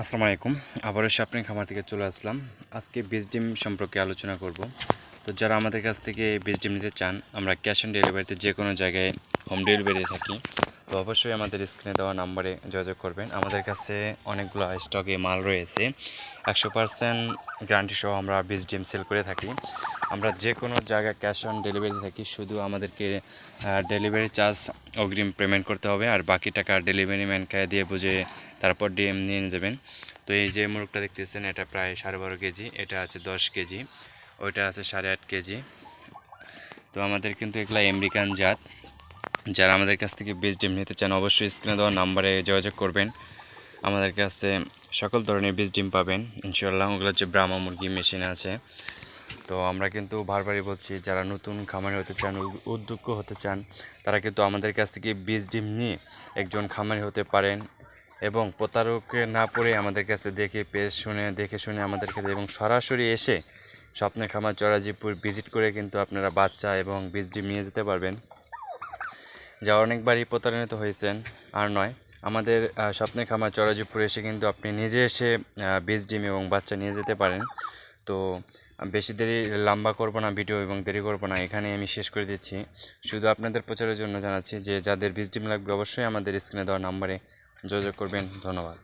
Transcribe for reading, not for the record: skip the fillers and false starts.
আসসালামু আলাইকুম। আবারও স্বপ্নের খামার থেকে চলে আসলাম। আজকে বীজ ডিম সম্পর্কে আলোচনা করব। তো যারা আমাদের কাছ থেকে বীজ ডিম নিতে চান, আমরা ক্যাশ অন ডেলিভারিতে যে কোনো জায়গায় হোম ডেলিভারি থাকি। তো অবশ্যই আমাদের স্ক্রিনে দেওয়া নাম্বারে যোগাযোগ করবেন। আমাদের কাছে অনেকগুলো স্টকে মাল রয়েছে। 100% গ্যারান্টি সহ আমরা বীজ ডিম সেল করে থাকি। আমরা যে কোনো জায়গায় ক্যাশ অন ডেলিভারি থাকি, শুধু আমাদেরকে ডেলিভারি চার্জ অগ্রিম পেমেন্ট করতে হবে, আর বাকি টাকা ডেলিভারি ম্যানকে দিয়ে বুঝে তারপর ডিম নিয়ে যাবেন। তো এই যে মোরগটা দেখতেছেন, এটা প্রায় 12.5 কেজি, এটা আছে 10 কেজি, ওইটা আছে 8.5 কেজি। তো আমাদের কিন্তু এগুলো আমেরিকান জাত। যারা আমাদের কাছ থেকে বীজ ডিম নিতে চান, অবশ্যই স্ক্রিনে দেওয়া নাম্বারে যোগাযোগ করবেন। আমাদের কাছে সকল ধরনের বীজ ডিম পাবেন ইনশাআল্লাহ। ওগুলো হচ্ছে ব্রাহ্মা মুরগি মেশিন আছে। তো আমরা কিন্তু বারবারই বলছি, যারা নতুন খামারি হতে চান, উদ্যোক্তা হতে চান, তারা কিন্তু আমাদের কাছ থেকে বীজ ডিম নিয়ে একজন খামারি হতে পারেন এবং প্রতারকে না পড়ে আমাদের কাছে দেখে শুনে আমাদের কাছে এবং সরাসরি এসে স্বপ্নের খামার চরাজিপুর ভিজিট করে কিন্তু আপনারা বাচ্চা এবং বীজ ডিম নিয়ে যেতে পারবেন। যা অনেকবারই প্রতারিত হয়েছেন, আর নয়। আমাদের স্বপ্নের খামার চরাজিপুরে এসে কিন্তু আপনি নিজে এসে বীজ ডিম এবং বাচ্চা নিয়ে যেতে পারেন। তো বেশি দেরি লম্বা করব না ভিডিও এবং দেরি করব না, এখানে আমি শেষ করে দিচ্ছি। শুধু আপনাদের প্রচারের জন্য জানাচ্ছি যে যাদের বীজ ডিম লাগবে, অবশ্যই আমাদের স্ক্রিনে দেওয়া নাম্বারে যোগাযোগ করবেন। ধন্যবাদ।